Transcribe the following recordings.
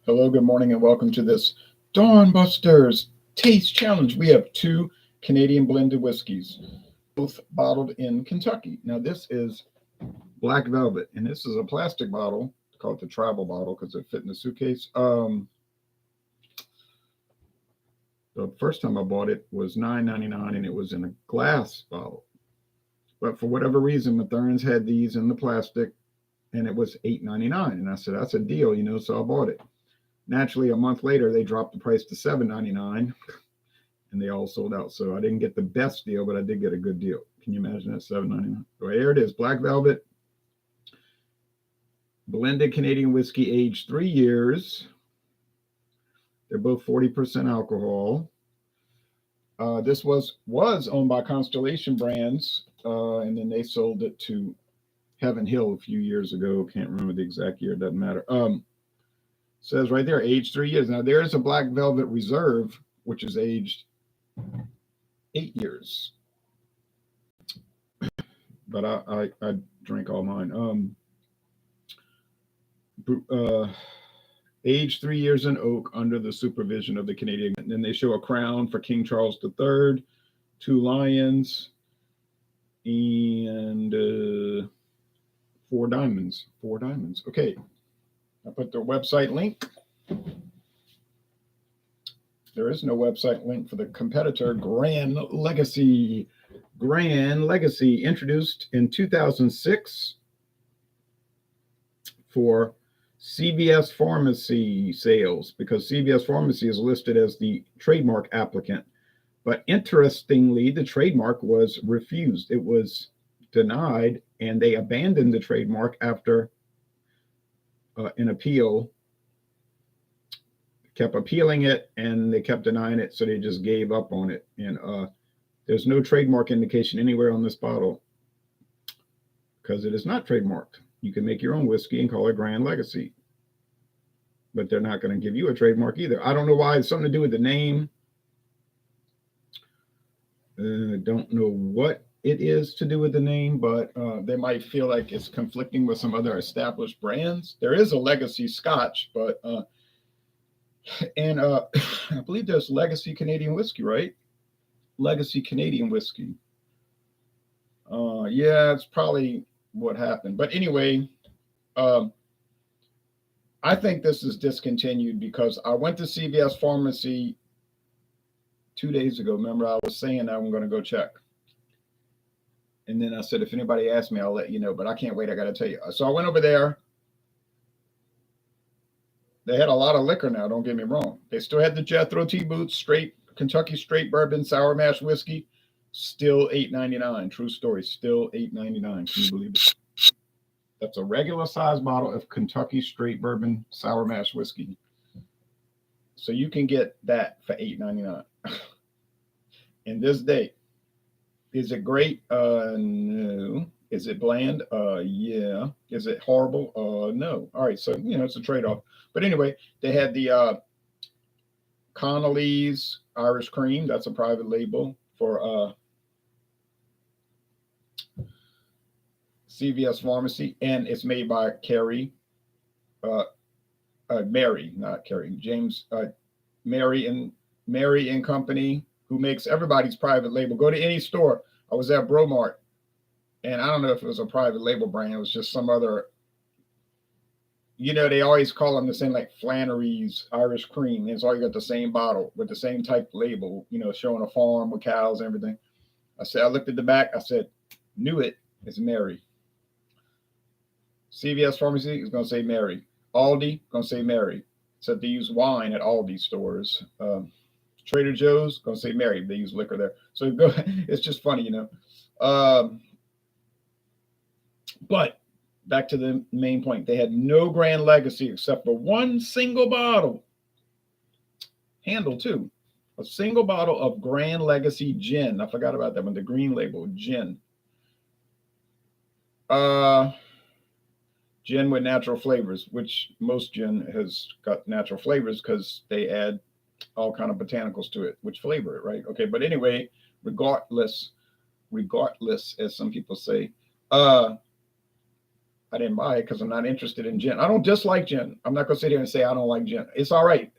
Hello, good morning, and welcome to this Dawn Busters Taste Challenge. We have two Canadian blended whiskeys, both bottled in Kentucky. Now, this is Black Velvet, and this is a plastic bottle. I call it the travel bottle because it fit in the suitcase. The first time I bought it was $9.99, and it was in a glass bottle. But for whatever reason, Mathern's had these in the plastic, and it was $8.99. And I said, that's a deal, so I bought it. Naturally, a month later, they dropped the price to $7.99, and they all sold out. So I didn't get the best deal, but I did get a good deal. Can you imagine that? $7.99. Well, here it is, Black Velvet, blended Canadian whiskey, aged 3 years. They're both 40% alcohol. This was owned by Constellation Brands, and then they sold it to Heaven Hill a few years ago. Can't remember the exact year. Doesn't matter. Says right there, aged 3 years. Now there's a Black Velvet Reserve, which is aged 8 years. But I drink all mine. Aged 3 years in oak under the supervision of the Canadian. And then they show a crown for King Charles III, two lions, and four diamonds. Four diamonds. Okay. I put their website link. There is no website link for the competitor, Gran Legacy. Gran Legacy, introduced in 2006 for CVS Pharmacy sales, because CVS Pharmacy is listed as the trademark applicant. But interestingly, the trademark was refused. It was denied, and they abandoned the trademark after an appeal. Kept appealing it, and they kept denying it, so they just gave up on it. And there's no trademark indication anywhere on this bottle because it is not trademarked. You can make your own whiskey and call it Gran Legacy, but they're not going to give you a trademark either. I don't know why. It's something to do with the name. Don't know what it is to do with the name, but they might feel like it's conflicting with some other established brands. There is a Legacy Scotch, but and I believe there's Legacy Canadian whiskey, right? Legacy Canadian whiskey. Yeah, it's probably what happened. But anyway, I think this is discontinued because I went to CVS Pharmacy 2 days ago. Remember, I was saying I'm going to go check. And then I said, if anybody asks me, I'll let you know. But I can't wait. I got to tell you. So I went over there. They had a lot of liquor now, don't get me wrong. They still had the Jethro T Boots, straight Kentucky straight bourbon, sour mash whiskey, still $8.99. True story, still $8.99. Can you believe it? That's a regular size bottle of Kentucky straight bourbon, sour mash whiskey. So you can get that for $8.99. In this day. Is it great? No. Is it bland? Yeah. Is it horrible? No. All right. So, it's a trade-off. But anyway, they had the Connolly's Irish Cream. That's a private label for CVS Pharmacy. And it's made by Mary, not Carrie, James, Mary and Company, who makes everybody's private label. Go to any store. I was at Bromart. And I don't know if it was a private label brand. It was just some other, they always call them the same, like Flannery's Irish Cream. It's all you got the same bottle with the same type label, showing a farm with cows and everything. I looked at the back. I said, knew it. It's Mary. CVS Pharmacy is going to say Mary. Aldi, going to say Mary. Except they use wine at Aldi stores. Trader Joe's, going to say Mary. They use liquor there. So it's just funny, But back to the main point. They had no Gran Legacy except for one single bottle. Handle, too. A single bottle of Gran Legacy gin. I forgot about that one. The green label, gin. Gin with natural flavors, which most gin has got natural flavors because they add all kind of botanicals to it, which flavor it, right? Okay, but anyway, regardless, as some people say, I didn't buy it because I'm not interested in gin. I don't dislike gin. I'm not gonna sit here and say I don't like gin. It's all right.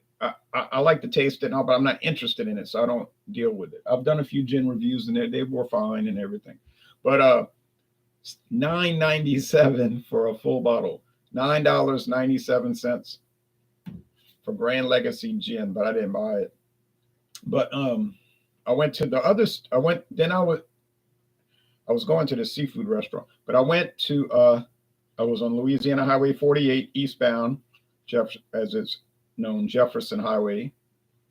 I like the taste and all, but I'm not interested in it, so I don't deal with it. I've done a few gin reviews and they were fine and everything, but $9.97 for a full bottle, $9.97 for Grand Legacy gin, but I didn't buy it. But I went to the others. I was going to the seafood restaurant, but I went to I was on Louisiana Highway 48 eastbound, as it's known, Jefferson Highway,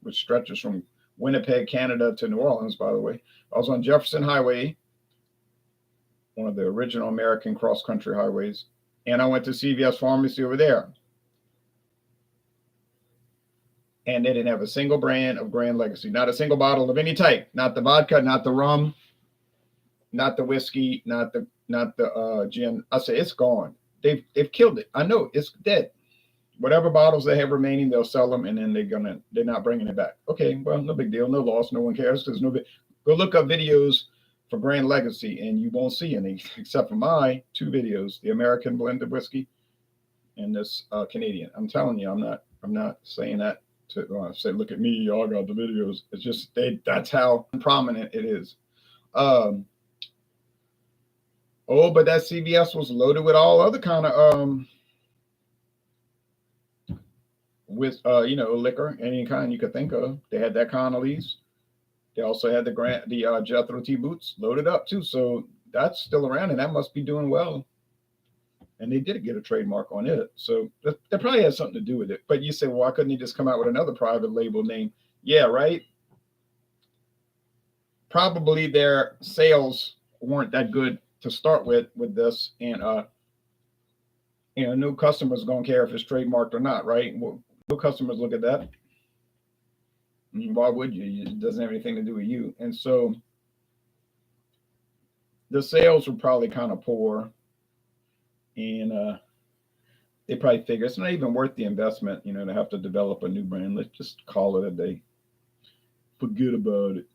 which stretches from Winnipeg, Canada to New Orleans, by the way. I was on Jefferson Highway, one of the original American cross-country highways, and I went to CVS Pharmacy over there. And they didn't have a single brand of Grand Legacy, not a single bottle of any type, not the vodka, not the rum, not the whiskey, not the gin. I said, it's gone. They've killed it. I know it's dead. Whatever bottles they have remaining, they'll sell them, and then they're not bringing it back. Okay, well, no big deal, no loss, no one cares. There's no big. Go look up videos for Grand Legacy, and you won't see any except for my two videos: the American blended whiskey and this Canadian. I'm telling you, I'm not saying that to say, look at me, y'all got the videos. It's just that's how prominent it is. But that CVS was loaded with all other kind of liquor, any kind you could think of. They had that Connolly's. They also had the Jethro T boots loaded up too. So that's still around, and that must be doing well. And they did get a trademark on it, so that probably has something to do with it. But you say, well, why couldn't he just come out with another private label name? Yeah, right. Probably their sales weren't that good to start with this, and no customers gonna care if it's trademarked or not, right? Well, no customers look at that. I mean, why would you? It doesn't have anything to do with you. And so the sales were probably kind of poor, and they probably figure it's not even worth the investment, to have to develop a new brand. Let's just call it a day. Forget about it.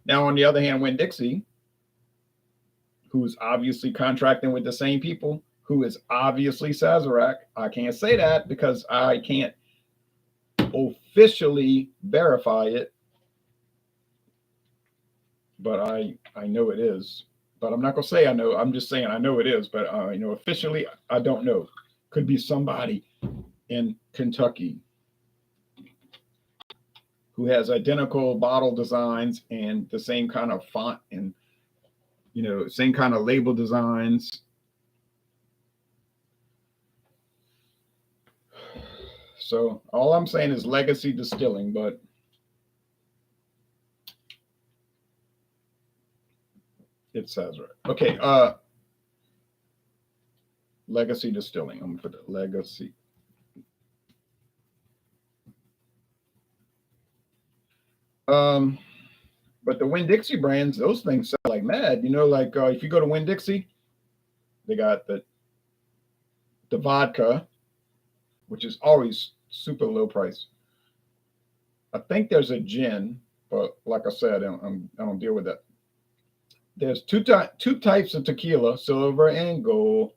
Now, on the other hand, Winn-Dixie, who is obviously contracting with the same people, who is obviously Sazerac. I can't say that because I can't officially verify it, but I know it is. But I'm not gonna say I know. I'm just saying I know it is. But officially, I don't know. Could be somebody in Kentucky who has identical bottle designs and the same kind of font and same kind of label designs. So all I'm saying is Legacy Distilling, but it says right. Okay, Legacy Distilling. I'm gonna put the Legacy. But the Winn-Dixie brands, those things sell like mad. If you go to Winn-Dixie, they got the vodka, which is always super low price. I think there's a gin, but like I said, I don't deal with that. There's two types of tequila, silver and gold.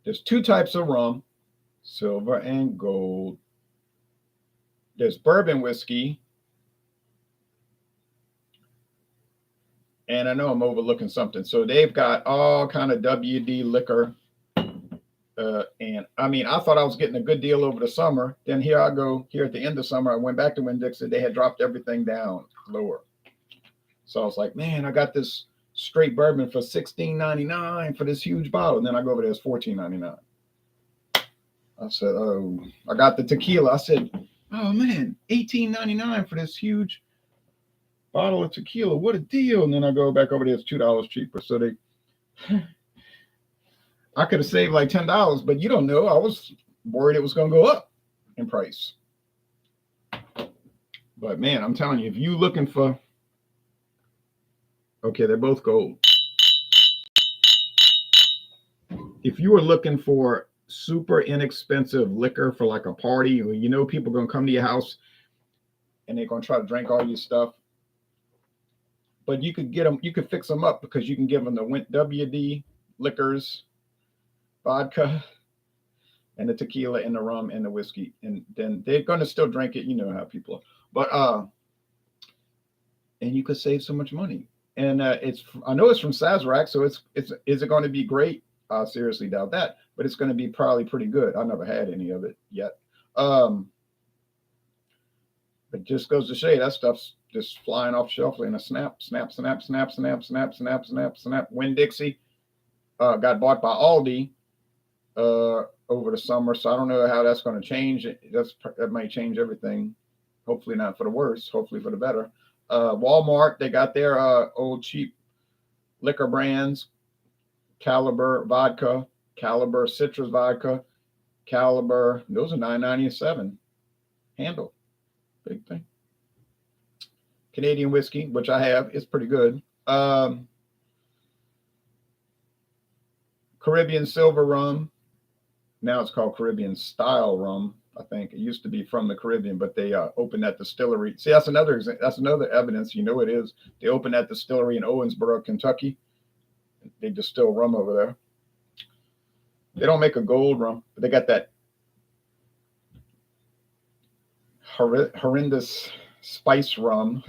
There's two types of rum, silver and gold. There's bourbon whiskey. And I know I'm overlooking something. So they've got all kind of WD liquor. And I mean, I thought I was getting a good deal over the summer. Then here I go, here at the end of summer, I went back to Winn-Dixie. They had dropped everything down lower. So I was like, man, I got this straight bourbon for $16.99 for this huge bottle. And then I go over there, it's $14.99. I said, oh, I got the tequila. I said, oh man, $18.99 for this huge bottle of tequila. What a deal. And then I go back over there, it's $2 cheaper. So I could have saved like $10, but you don't know. I was worried it was going to go up in price. But man, I'm telling you, if you looking for, okay, they're both gold. If you were looking for super inexpensive liquor for like a party, or people are going to come to your house and they're going to try to drink all your stuff, but you could get them, you could fix them up because you can give them the WD liquors, vodka, and the tequila and the rum and the whiskey, and then they're going to still drink it. You know how people are, but and you could save so much money. And it's I know it's from Sazerac, so it's is it going to be great? I seriously doubt that, but it's going to be probably pretty good. I never had any of it yet. Um, It just goes to show you that stuff's just flying off shelf in a snap, snap, snap, snap, snap, snap, snap, snap, snap. Winn Dixie got bought by Aldi over the summer, so I don't know how that's going to change. That might change everything. Hopefully not for the worse. Hopefully for the better. Walmart, they got their old cheap liquor brands: Caliber vodka, Caliber citrus vodka, Caliber. Those are $9.97. Handle, big thing. Canadian whiskey, which I have, is pretty good. Caribbean silver rum. Now it's called Caribbean style rum. I think it used to be from the Caribbean, but they opened that distillery. See, that's another evidence. You know it is. They opened that distillery in Owensboro, Kentucky. They distill rum over there. They don't make a gold rum, but they got that horrendous spice rum,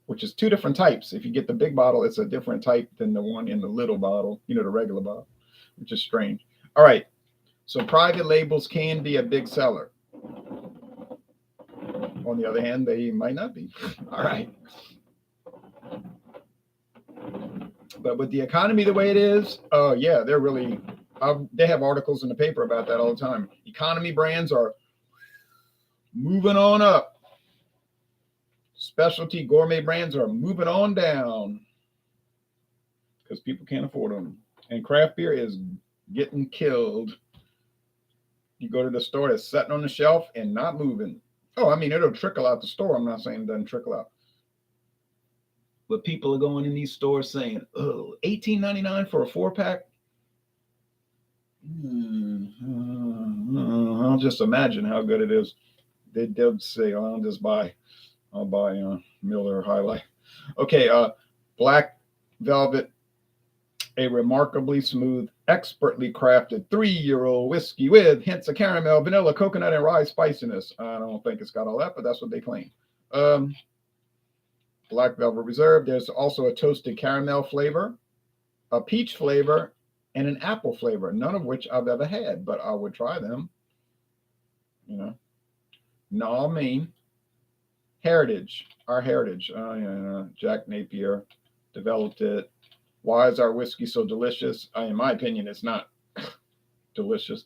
which is two different types. If you get the big bottle, it's a different type than the one in the little bottle, the regular bottle, which is strange. All right. So private labels can be a big seller. On the other hand, they might not be. All right. But with the economy the way it is, yeah, they're really, they have articles in the paper about that all the time. Economy brands are moving on up. Specialty gourmet brands are moving on down because people can't afford them. And craft beer is getting killed. You go to the store, it's sitting on the shelf and not moving. Oh, I mean, it'll trickle out the store. I'm not saying it doesn't trickle out. But people are going in these stores saying, oh, $18.99 for a 4-pack? I'll just imagine how good it is. They'll say, oh, I'll buy Miller High Life. Okay, Black Velvet, a remarkably smooth, expertly crafted 3-year-old whiskey with hints of caramel, vanilla, coconut, and rye spiciness. I don't think it's got all that, but that's what they claim. Black Velvet Reserve. There's also a toasted caramel flavor, a peach flavor, and an apple flavor, none of which I've ever had, but I would try them. Nall, Maine. Heritage, our heritage. Jack Napier developed it. Why is our whiskey so delicious? In my opinion, it's not delicious.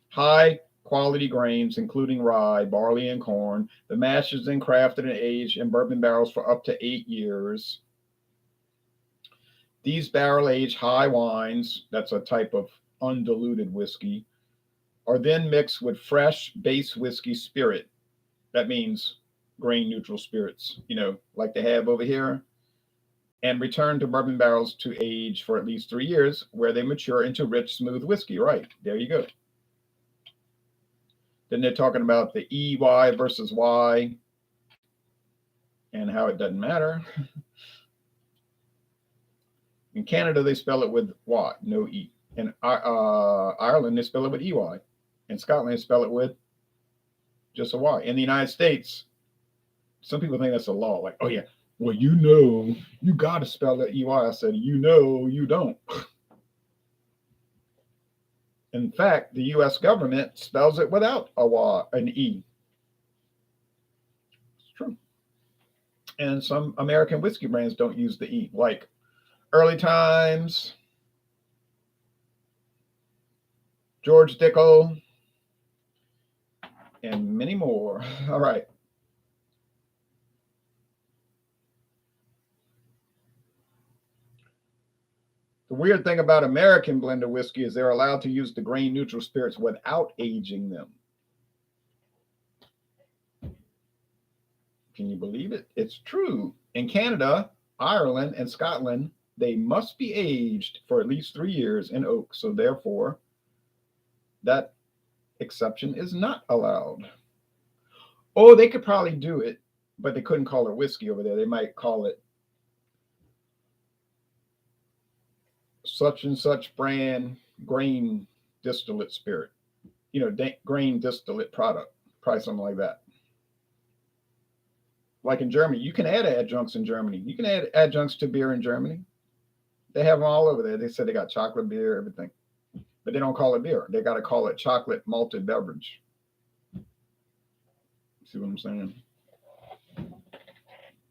High quality grains, including rye, barley, and corn. The mash is then crafted and aged in bourbon barrels for up to 8 years. These barrel-aged high wines, that's a type of undiluted whiskey, are then mixed with fresh base whiskey spirit. That means grain-neutral spirits, like they have over here, and return to bourbon barrels to age for at least 3 years, where they mature into rich, smooth whiskey. Right, there you go. Then they're talking about the EY versus Y and how it doesn't matter. In Canada, they spell it with Y, no E. In Ireland, they spell it with EY. In Scotland, they spell it with just a Y. In the United States, some people think that's a law. Like, oh, yeah, well, you got to spell it EY. I said, you don't. In fact, the U.S. government spells it without a Y, an E. It's true. And some American whiskey brands don't use the E, like Early Times, George Dickel, and many more. All right. The weird thing about American blended whiskey is they're allowed to use the grain neutral spirits without aging them. Can you believe it? It's true. In Canada, Ireland, and Scotland, they must be aged for at least 3 years in oak. So therefore, that exception is not allowed. Oh, they could probably do it, but they couldn't call it whiskey over there. They might call it such and such brand grain distillate spirit, grain distillate product, probably something like that. Like in Germany, you can add adjuncts in Germany. You can add adjuncts to beer in Germany. They have them all over there. They said they got chocolate beer, everything, but they don't call it beer. They got to call it chocolate malted beverage. See what I'm saying?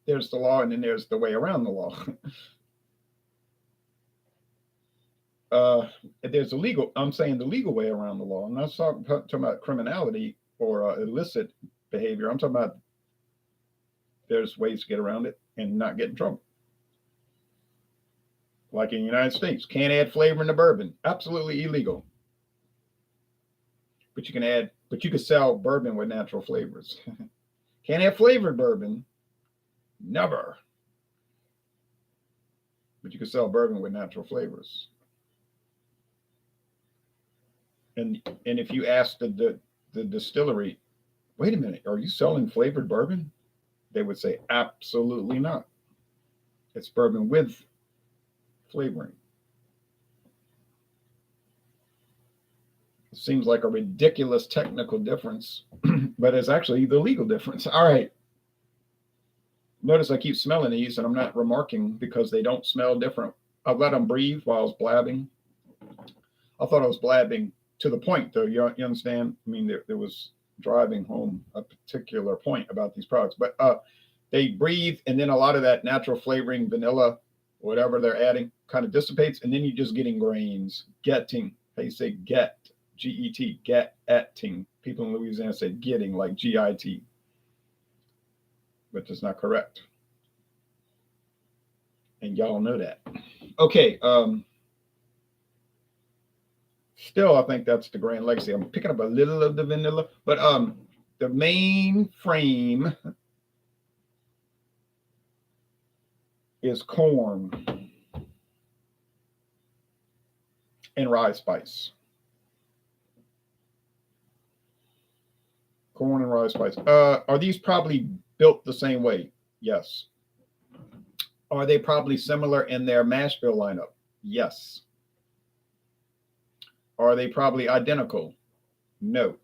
There's the law, and then there's the way around the law. There's the legal. I'm saying the legal way around the law. I'm not talking about criminality or illicit behavior. I'm talking about there's ways to get around it and not get in trouble. Like in the United States, can't add flavor in the bourbon. Absolutely illegal. But you can sell bourbon with natural flavors. Can't have flavored bourbon. Never. But you can sell bourbon with natural flavors. And if you ask the distillery, wait a minute, are you selling flavored bourbon? They would say, absolutely not. It's bourbon with flavoring. It seems like a ridiculous technical difference, but it's actually the legal difference. All right. Notice I keep smelling these, and I'm not remarking because they don't smell different. I let them breathe while I was blabbing. I thought I was blabbing to the point, though. You understand? I mean, there was driving home a particular point about these products, but they breathe, and then a lot of that natural flavoring, vanilla, whatever they're adding, kind of dissipates, and then you're just getting grains. Getting, how you say get, G-E-T, getting. People in Louisiana say getting, like G-I-T. But that's not correct. And y'all know that. Okay. Still, I think that's the Grand Legacy. I'm picking up a little of the vanilla, but the main frame is corn and rye spice. Corn and rye spice. Are these probably built the same way? Yes. Are they probably similar in their mash bill lineup? Yes. Are they probably identical? No.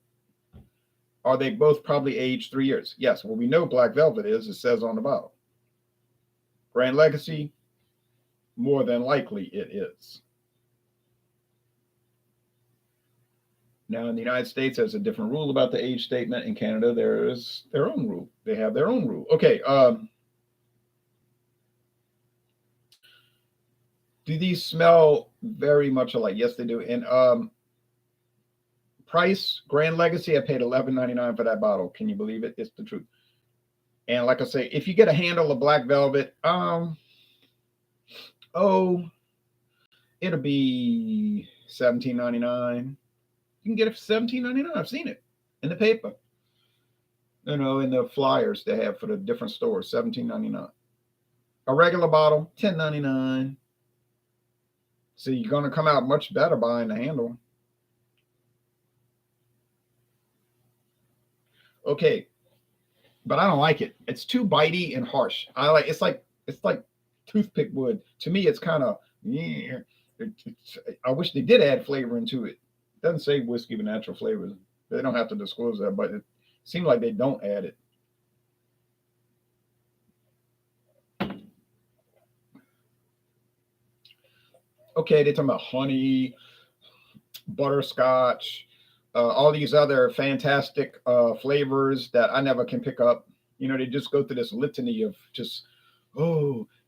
Are they both probably aged 3 years? Yes. Well, we know Black Velvet is. It says on the bottle. Grand Legacy, more than likely it is. Now, in the United States, there's a different rule about the age statement. In Canada, there is their own rule. They have their own rule. Okay. Do these smell very much alike? Yes, they do. And price, Grand Legacy, I paid $11.99 for that bottle. Can you believe it? It's the truth. And like I say, if you get a handle of Black Velvet, it'll be $17.99. You can get it for $17.99. I've seen it in the paper. In the flyers they have for the different stores, $17.99. A regular bottle, $10.99. So you're going to come out much better buying the handle. Okay, but I don't like it. It's too bitey and harsh. It's like toothpick wood. To me, it's kind of. I wish they did add flavor into it. It doesn't say whiskey with natural flavors. They don't have to disclose that, but it seems like they don't add it. Okay, they're talking about honey, butterscotch, all these other fantastic flavors that I never can pick up. They just go through this litany of just,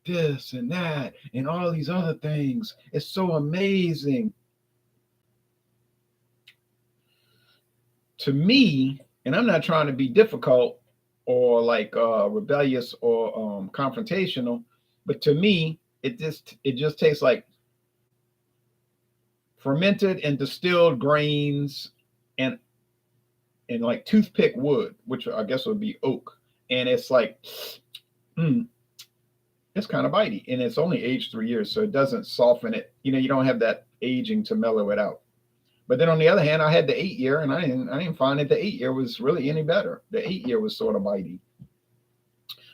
this and that and all these other things. It's so amazing. To me, and I'm not trying to be difficult or like rebellious or confrontational, but to me, it just tastes like fermented and distilled grains and like toothpick wood, which I guess would be oak. And it's like, it's kind of bitey, and it's only aged 3 years, so it doesn't soften it. You don't have that aging to mellow it out. But then on the other hand, I had the 8-year, and I didn't find that the 8-year was really any better. The 8-year was sort of bitey,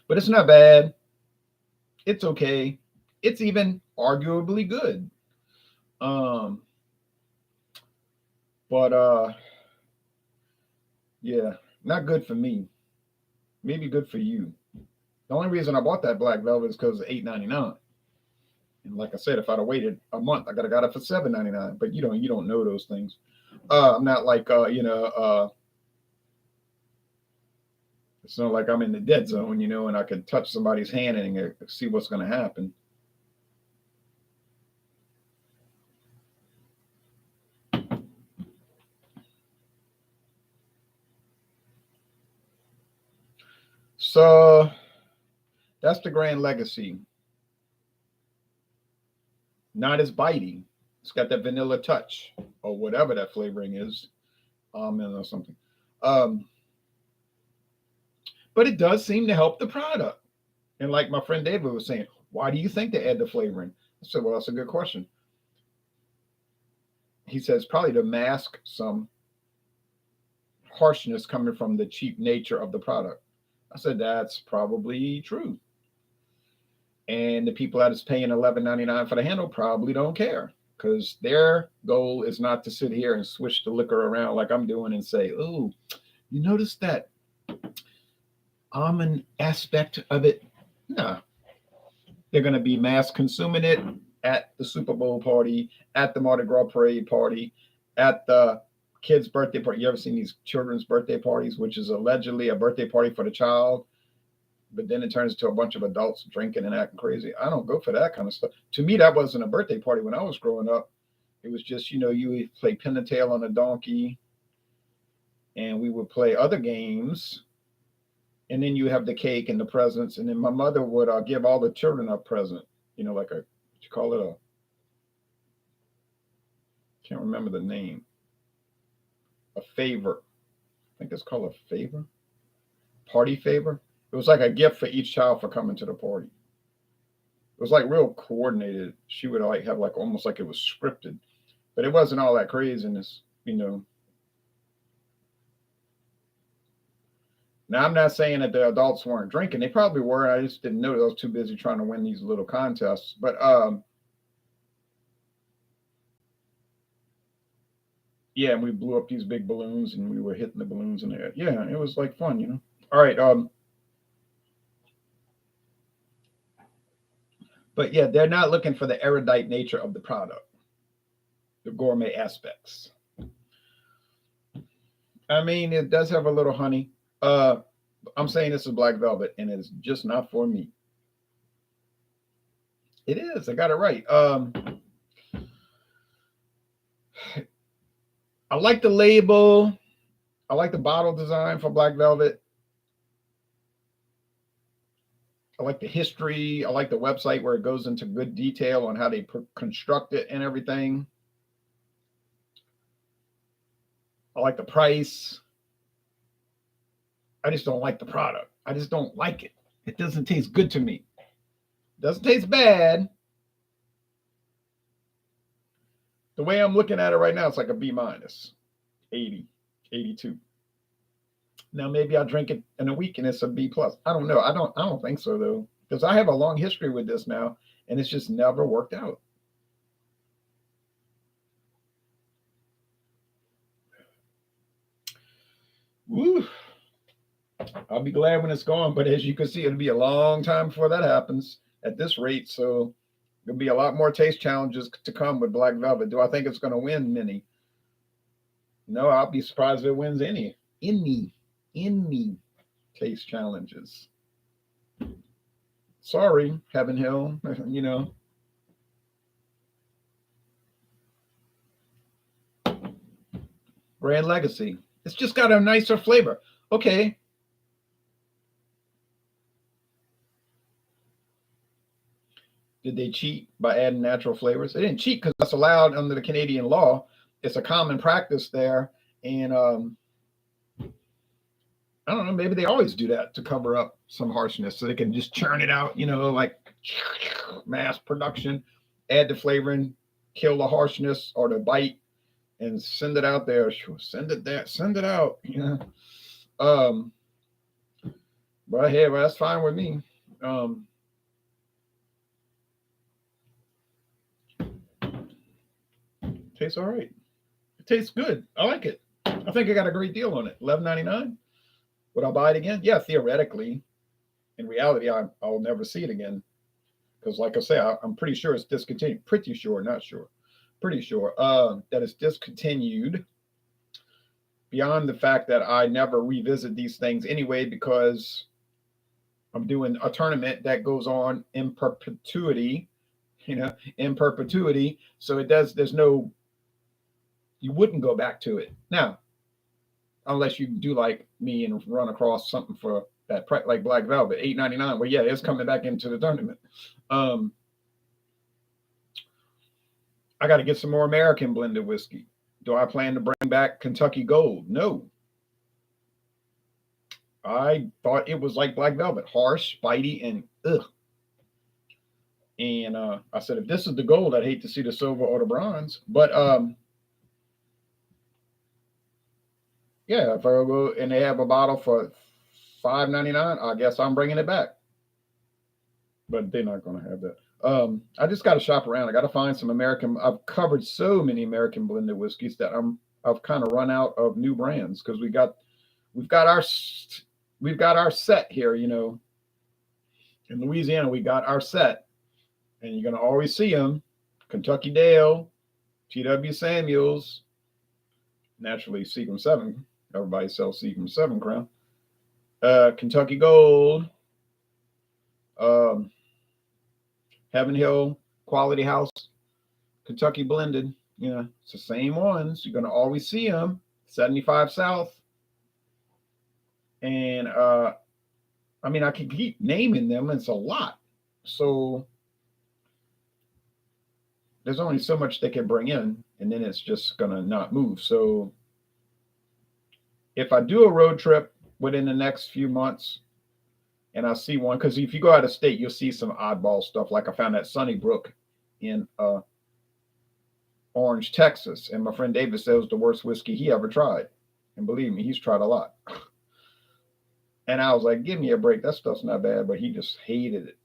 but it's not bad. It's okay. It's even arguably good. Um, but yeah, not good for me. Maybe good for you. The only reason I bought that black velvet is because it's $8.99. And like I said, if I'd have waited a month, I could have got it for $7.99. But you don't know those things. I'm not like it's not like I'm in the dead zone, and I can touch somebody's hand and see what's going to happen. So that's the Grand Legacy. Not as bitey. It's got that vanilla touch or whatever that flavoring is, almond or something. Um, but it does seem to help the product. And like my friend David was saying, why do you think they add the flavoring? I said, well, that's a good question. He says probably to mask some harshness coming from the cheap nature of the product. I said, that's probably true. And the people that is paying $11.99 for the handle probably don't care because their goal is not to sit here and switch the liquor around like I'm doing and say, oh, you notice that almond aspect of it? No, they're going to be mass consuming it at the Super Bowl party, at the Mardi Gras parade party, at the kid's birthday party. You ever seen these children's birthday parties, which is allegedly a birthday party for the child, but then it turns into a bunch of adults drinking and acting crazy? I don't go for that kind of stuff. To me, that wasn't a birthday party when I was growing up. It was just, you would play pin and tail on a donkey, and we would play other games. And then you have the cake and the presents. And then my mother would give all the children a present, like what you call it? Can't remember the name. A favor. I think it's called a favor. Party favor. It was like a gift for each child for coming to the party. It was like real coordinated. She would like have like almost like it was scripted, but it wasn't all that craziness. Now I'm not saying that the adults weren't drinking. They probably were. I just didn't know. I was too busy trying to win these little contests. But yeah, and we blew up these big balloons and we were hitting the balloons in the air. Yeah, it was like fun. All right. But yeah, they're not looking for the erudite nature of the product, the gourmet aspects. I mean, it does have a little honey. I'm saying this is black velvet, and it's just not for me. It is. I got it right. I like the label. I like the bottle design for black velvet. I like the history. I like the website where it goes into good detail on how they construct it and everything. I like the price. I just don't like the product. I just don't like it. It doesn't taste good to me. It doesn't taste bad. The way I'm looking at it right now, it's like a B minus, 80, 82. Now maybe I'll drink it in a week and it's a B plus. I don't know. I don't think so though, because I have a long history with this now, and it's just never worked out. Woo. I'll be glad when it's gone, but as you can see, it'll be a long time before that happens at this rate. So there'll be a lot more taste challenges to come with Black Velvet. Do I think it's going to win many? No, I'll be surprised if it wins any taste challenges. Sorry, Heaven Hill. Grand Legacy. It's just got a nicer flavor. Okay. Did they cheat by adding natural flavors? They didn't cheat because that's allowed under the Canadian law. It's a common practice there. And I don't know, maybe they always do that to cover up some harshness so they can just churn it out, like mass production, add the flavoring, kill the harshness or the bite, and send it out there. Send it there, send it out. Um, but hey, well, that's fine with me. Tastes all right. It tastes good. I like it. I think I got a great deal on it. $11.99. Would I buy it again? Yeah, theoretically. In reality, I'll never see it again because, like I say, I'm pretty sure it's discontinued. Pretty sure, not sure. Pretty sure that it's discontinued. Beyond the fact that I never revisit these things anyway, because I'm doing a tournament that goes on in perpetuity, in perpetuity. So it does. There's no. You wouldn't go back to it now, unless you do like me and run across something for that price, like Black Velvet, $8.99. Well, yeah, it's coming back into the tournament. I got to get some more American blended whiskey. Do I plan to bring back Kentucky Gold? No. I thought it was like Black Velvet, harsh, spitey, and ugh. And I said, if this is the gold, I'd hate to see the silver or the bronze. But yeah, if I go and they have a bottle for $5.99, I guess I'm bringing it back. But they're not going to have that. I just got to shop around. I got to find some American. I've covered so many American blended whiskeys that I've kind of run out of new brands because we've got our set here. In Louisiana, we got our set, and you're going to always see them. Kentucky Dale, T.W. Samuels, naturally Seagram 7. Everybody sells Seagram 7 Crown. Kentucky Gold. Heaven Hill, Quality House, Kentucky Blended. It's the same ones. You're going to always see them. 75 South. And, I can keep naming them. It's a lot. So there's only so much they can bring in, and then it's just going to not move. So if I do a road trip within the next few months, and I see one, because if you go out of state, you'll see some oddball stuff. Like I found that Sunnybrook in Orange, Texas. And my friend David said it was the worst whiskey he ever tried. And believe me, he's tried a lot. And I was like, give me a break. That stuff's not bad, but he just hated it.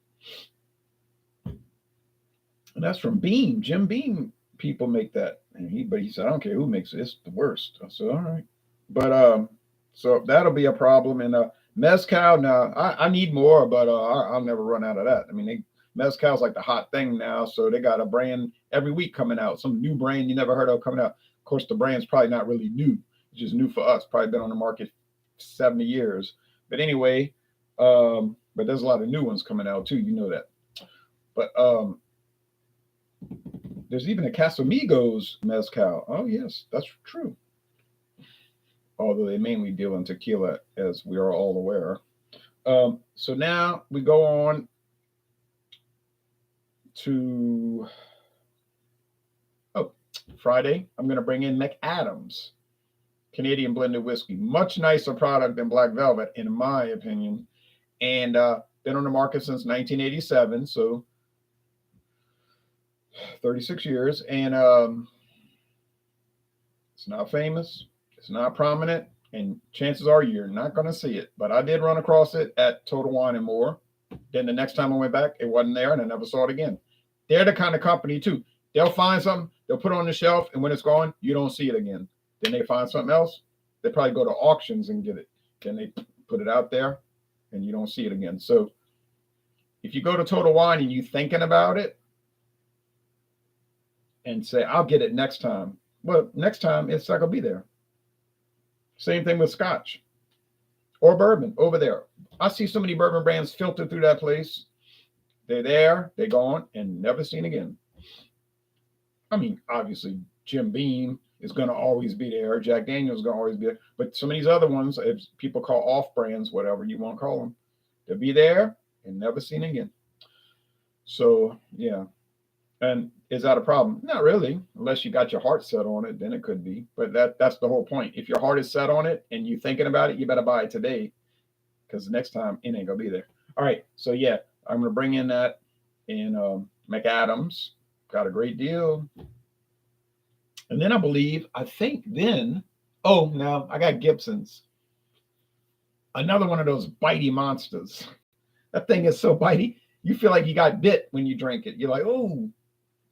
And that's from Beam. Jim Beam people make that. But he said, I don't care who makes it. It's the worst. I said, all right. But so that'll be a problem. And Mezcal, now I need more, but I'll never run out of that. Mezcal's like the hot thing now, so they got a brand every week coming out, some new brand you never heard of coming out. Of course, the brand's probably not really new; it's just new for us. Probably been on the market 70 years. But anyway, but there's a lot of new ones coming out too. You know that. But there's even a Casamigos Mezcal. Oh yes, that's true. Although they mainly deal in tequila, as we are all aware. So now we go on to Friday. I'm going to bring in McAdams Canadian blended whiskey. Much nicer product than Black Velvet, in my opinion. And been on the market since 1987, so 36 years. And it's not famous. It's not prominent, and chances are you're not going to see it. But I did run across it at Total Wine and More. Then the next time I went back, it wasn't there, and I never saw it again. They're the kind of company, too. They'll find something, they'll put it on the shelf, and when it's gone, you don't see it again. Then they find something else. They probably go to auctions and get it. Then they put it out there, and you don't see it again. So if you go to Total Wine and you're thinking about it and say, I'll get it next time, well, next time it's not going to be there. Same thing with Scotch or bourbon over there. I see so many bourbon brands filter through that place. They're there, they're gone, and never seen again. Obviously, Jim Beam is going to always be there. Jack Daniel's going to always be there. But some of these other ones, if people call off brands, whatever you want to call them, they'll be there and never seen again. So, yeah. And is that a problem? Not really, unless you got your heart set on it, then it could be. But that's the whole point. If your heart is set on it and you're thinking about it, you better buy it today, because the next time it ain't gonna be there. All right, so yeah, I'm gonna bring in that in McAdams. Got a great deal. And then I think then, now I got Gibson's. Another one of those bitey monsters. That thing is so bitey, you feel like you got bit when you drink it. You're like, oh,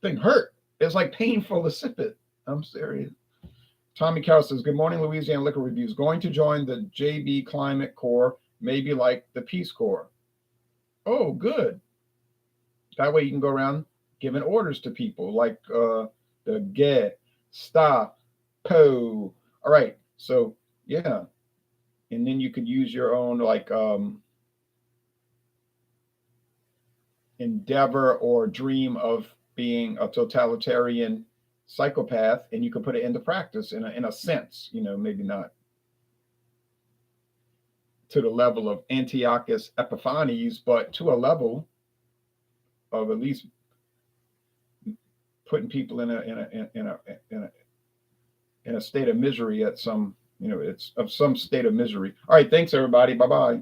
thing hurt. It's like painful to sip it. I'm serious. Tommy Cow says, "Good morning, Louisiana Liquor Reviews. Going to join the JB Climate Corps, maybe like the Peace Corps." Oh, good. That way you can go around giving orders to people like the get, stop, po. All right. So yeah, and then you could use your own like endeavor or dream of being a totalitarian psychopath, and you could put it into practice in a sense. Maybe not to the level of Antiochus Epiphanes, but to a level of at least putting people in a state of misery at some, it's of some state of misery. All right, thanks everybody. Bye bye.